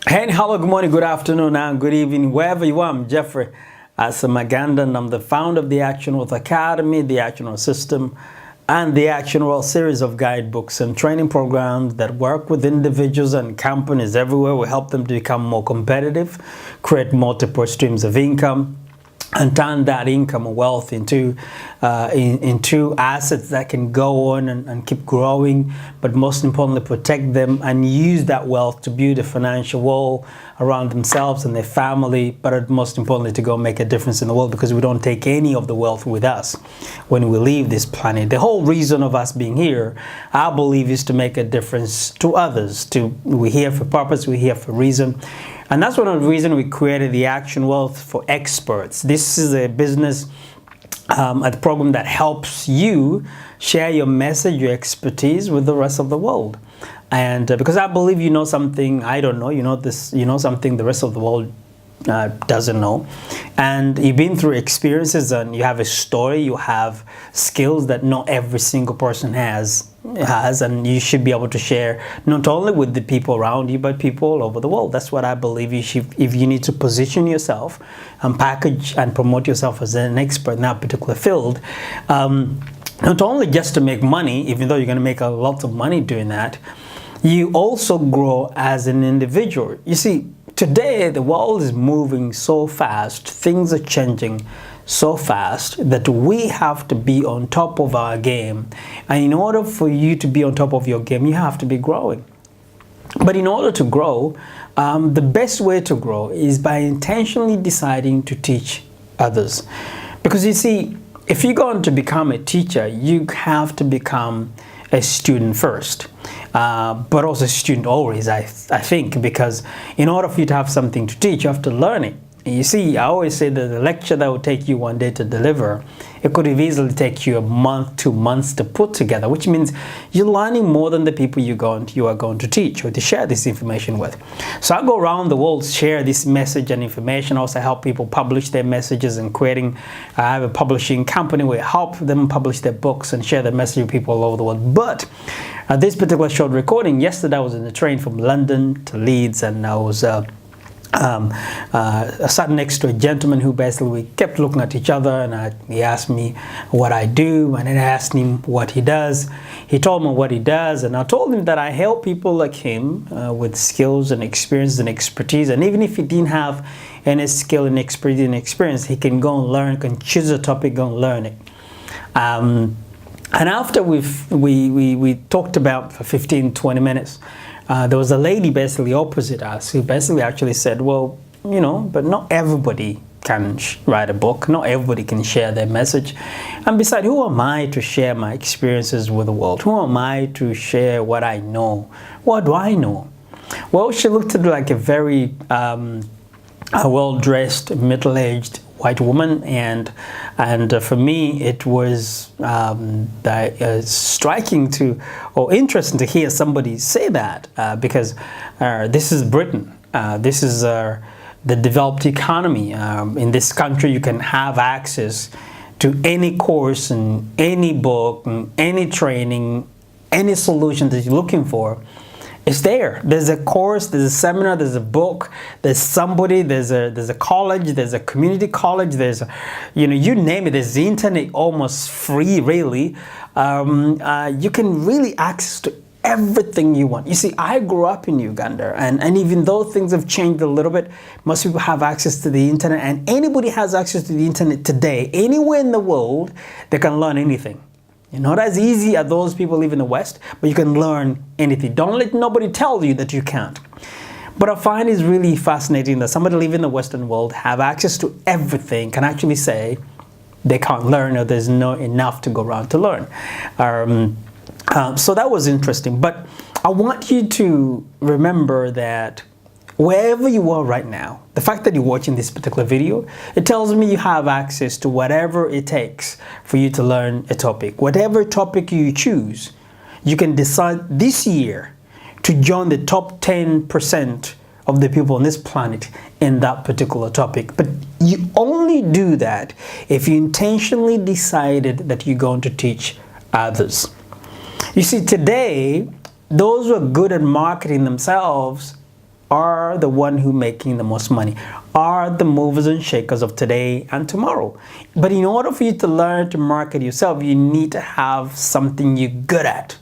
Hey, hello, good morning, good afternoon, and good evening, wherever you are. I'm Jeffrey Asamagandan. I'm the founder of the Action Wealth Academy, the Action Wealth System, and the Action Wealth series of guidebooks and training programs that work with individuals and companies everywhere. We help them to become more competitive, create multiple streams of income, and turn that income or wealth into assets that can go on and keep growing, but most importantly protect them and use that wealth to build a financial wall around themselves and their family, but most importantly to go make a difference in the world, because we don't take any of the wealth with us when we leave this planet. The whole reason of us being here, I believe, is to make a difference to others. We're here for purpose, we're here for reason. And that's one of the reasons we created the Action Wealth for Experts. This is a business, a program that helps you share your message, your expertise with the rest of the world. And because I believe you know something I don't know, you know something the rest of the world doesn't know, and you've been through experiences and you have a story, you have skills that not every single person has, and you should be able to share not only with the people around you but people all over the world. That's what I believe. If you need to position yourself and package and promote yourself as an expert in that particular field, not only just to make money, even though you're going to make a lot of money doing that, you also grow as an individual. You see, today the world is moving so fast, things are changing so fast that we have to be on top of our game. And in order for you to be on top of your game, you have to be growing. But in order to grow, the best way to grow is by intentionally deciding to teach others. Because you see, if you're going to become a teacher, you have to become a student first, but also a student always, I think, because in order for you to have something to teach, you have to learn it. You see, I always say that the lecture that would take you one day to deliver, it could have easily take you a month, 2 months to put together, which means you're learning more than the people you are going to teach or to share this information with. So I go around the world, share this message and information. I also help people publish their messages and creating. I have a publishing company where I help them publish their books and share their message with people all over the world. But this particular short recording, yesterday I was in the train from London to Leeds, and I was I sat next to a gentleman who basically, we kept looking at each other, and he asked me what I do, and then I asked him what he does. He told me what he does, and I told him that I help people like him with skills and experience and expertise, and even if he didn't have any skill and experience, he can go and learn, can choose a topic, go and learn it. And after we talked about for 15-20 minutes, there was a lady basically opposite us who basically actually said, well, you know, but not everybody can write a book, not everybody can share their message, and besides, who am I to share my experiences with the world? Who am I to share what I know? What do I know? Well, she looked at like a very well-dressed, middle-aged white woman, and for me it was striking to, or interesting to hear somebody say that, because this is Britain, this is the developed economy. In this country you can have access to any course and any book and any training, any solution that you're looking for. It's there. There's a course, there's a seminar, there's a book, there's somebody, there's a college, there's a community college, there's you name it. There's the internet, almost free, really. You can really access to everything you want. You see, I grew up in Uganda, and even though things have changed a little bit, most people have access to the internet, and anybody has access to the internet today, anywhere in the world, they can learn anything. You're not as easy as those people live in the West, but you can learn anything. Don't let nobody tell you that you can't. But I find it's really fascinating that somebody living in the Western world have access to everything, can actually say they can't learn, or there's not enough to go around to learn. So that was interesting. But I want you to remember that wherever you are right now, the fact that you're watching this particular video, it tells me you have access to whatever it takes for you to learn a topic. Whatever topic you choose, you can decide this year to join the top 10% of the people on this planet in that particular topic. But you only do that if you intentionally decided that you're going to teach others. You see, today, those who are good at marketing themselves are the one who making the most money, are the movers and shakers of today and tomorrow. But in order for you to learn to market yourself, you need to have something you're good at.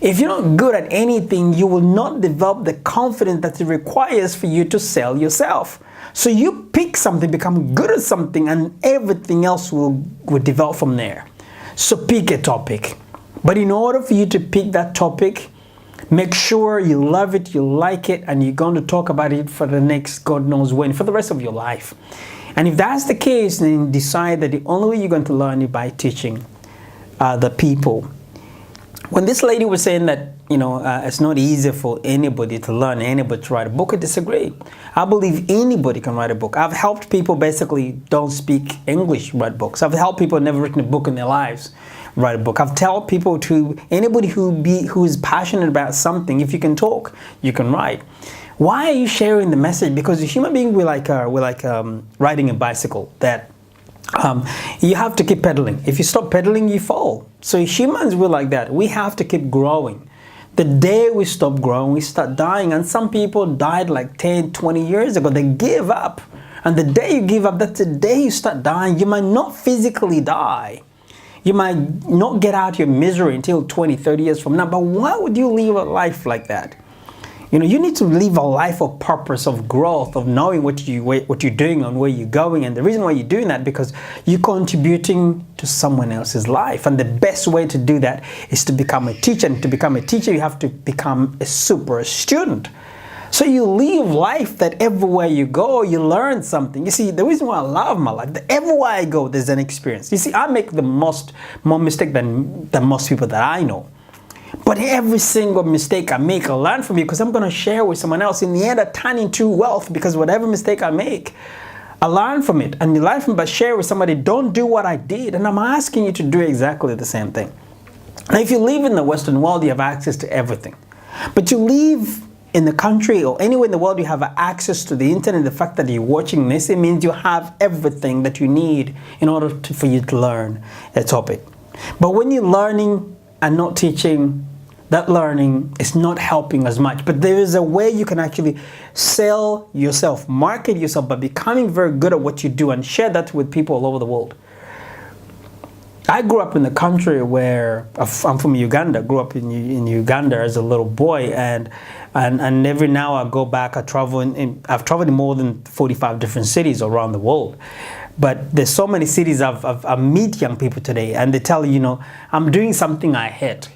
If you're not good at anything, you will not develop the confidence that it requires for you to sell yourself. So you pick something, become good at something, and everything else will develop from there. So pick a topic. But in order for you to pick that topic, make sure you love it, you like it, and you're going to talk about it for the next God knows when, for the rest of your life. And if that's the case, then decide that the only way you're going to learn is by teaching the people. When this lady was saying that, it's not easy for anybody to learn, anybody to write a book, I disagree. I believe anybody can write a book. I've helped people basically don't speak English write books. I've helped people never written a book in their lives write a book. I've told people anybody who is passionate about something, if you can talk, you can write. Why are you sharing the message? Because a human being, we're like riding a bicycle that you have to keep pedaling. If you stop pedaling, you fall. So humans, we're like that. We have to keep growing. The day we stop growing, we start dying. And some people died like 10, 20 years ago. They gave up. And the day you give up, that's the day you start dying. You might not physically die. You might not get out of your misery until 20, 30 years from now. But why would you live a life like that? You need to live a life of purpose, of growth, of knowing what you're doing and where you're going. And the reason why you're doing that, because you're contributing to someone else's life. And the best way to do that is to become a teacher. And to become a teacher, you have to become a super student. So you live life that everywhere you go, you learn something. You see, the reason why I love my life, that everywhere I go, there's an experience. You see, I make more mistake than most people that I know. But every single mistake I make, I learn from you because I'm going to share with someone else. In the end, I turn into wealth because whatever mistake I make, I learn from it. And you learn from it by sharing with somebody, don't do what I did. And I'm asking you to do exactly the same thing. Now, if you live in the Western world, you have access to everything. But you live in the country or anywhere in the world, you have access to the internet. The fact that you're watching this, it means you have everything that you need in order for you to learn a topic. But when you're learning and not teaching, that learning is not helping as much. But there is a way you can actually sell yourself, market yourself by becoming very good at what you do and share that with people all over the world. I grew up in the country where I'm from Uganda. Grew up in Uganda as a little boy, and every now I go back. I've traveled in more than 45 different cities around the world. But there's so many cities I meet young people today, and they tell you, I'm doing something I hate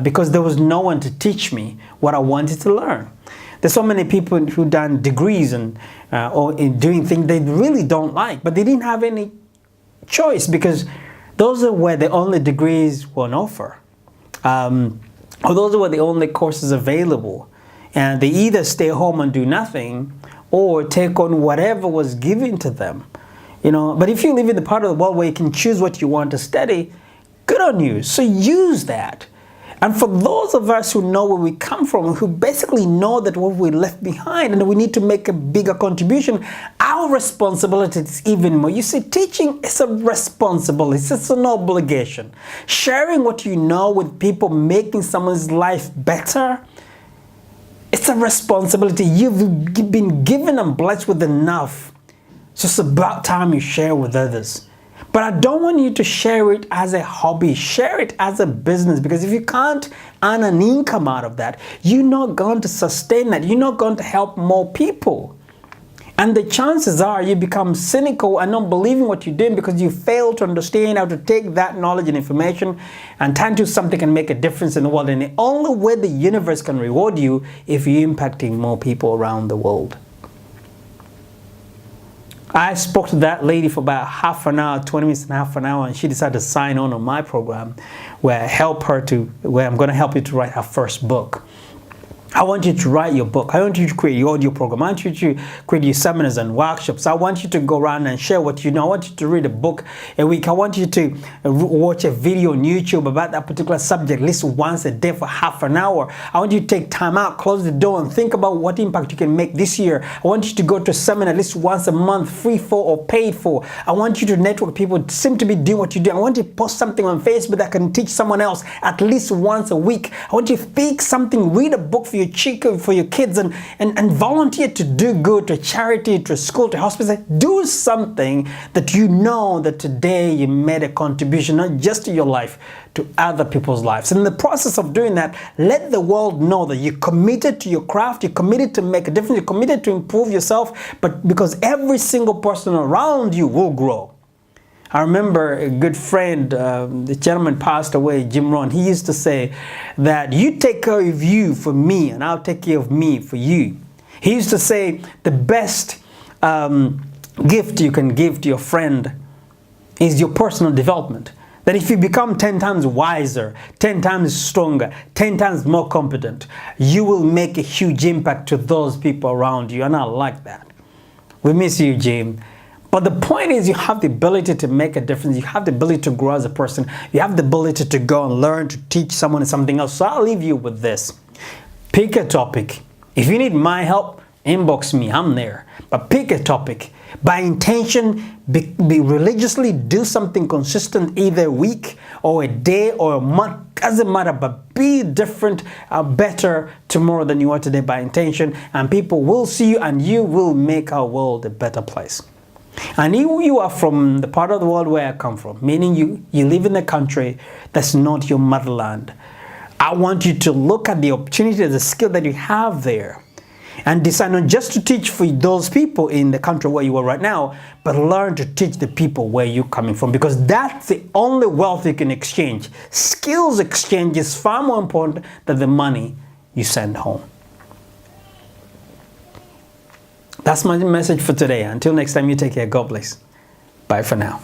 because there was no one to teach me what I wanted to learn. There's so many people who done degrees or in doing things they really don't like, but they didn't have any choice because those were the only degrees on offer, or those were the only courses available. And they either stay home and do nothing or take on whatever was given to them. But if you live in the part of the world where you can choose what you want to study, good on you. So use that. And for those of us who know where we come from, who basically know that what we left behind and we need to make a bigger contribution, our responsibility is even more. You see, teaching is a responsibility. It's an obligation. Sharing what you know with people, making someone's life better, it's a responsibility. You've been given and blessed with enough. So it's about time you share with others. But I don't want you to share it as a hobby. Share it as a business, because if you can't earn an income out of that, you're not going to sustain that. You're not going to help more people. And the chances are you become cynical and not believing what you're doing because you fail to understand how to take that knowledge and information and turn to something and make a difference in the world. And the only way the universe can reward you if you're impacting more people around the world. I spoke to that lady for about half an hour, 20 minutes and half an hour, and she decided to sign on my program where I'm going to help you to write her first book. I want you to write your book. I want you to create your audio program. I want you to create your seminars and workshops. I want you to go around and share what you know. I want you to read a book a week. I want you to watch a video on YouTube about that particular subject at least once a day for half an hour. I want you to take time out, close the door, and think about what impact you can make this year. I want you to go to a seminar at least once a month, free for or paid for. I want you to network people who seem to be doing what you do. I want you to post something on Facebook that can teach someone else at least once a week. I want you to speak something, read a book for your for your kids, and volunteer to do good, to charity, to school, to hospital. Do something that you know that today you made a contribution, not just to your life, to other people's lives. And in the process of doing that, let the world know that you're committed to your craft, you're committed to make a difference, you're committed to improve yourself, but because every single person around you will grow. I remember a good friend, the gentleman passed away, Jim Rohn. He used to say that you take care of you for me, and I'll take care of me for you. He used to say the best gift you can give to your friend is your personal development. That if you become 10 times wiser, 10 times stronger, 10 times more competent, you will make a huge impact to those people around you. And I like that. We miss you, Jim. But the point is, you have the ability to make a difference. You have the ability to grow as a person. You have the ability to go and learn, to teach someone something else. So I'll leave you with this. Pick a topic. If you need my help, inbox me. I'm there. But pick a topic. By intention, be religiously, do something consistent, either a week or a day or a month. Doesn't matter, but be different, better tomorrow than you are today by intention. And people will see you, and you will make our world a better place. And if you are from the part of the world where I come from, meaning you live in a country that's not your motherland, I want you to look at the opportunity, the skill that you have there, and decide not just to teach for those people in the country where you are right now, but learn to teach the people where you're coming from, because that's the only wealth you can exchange. Skills exchange is far more important than the money you send home. That's my message for today. Until next time, you take care. God bless. Bye for now.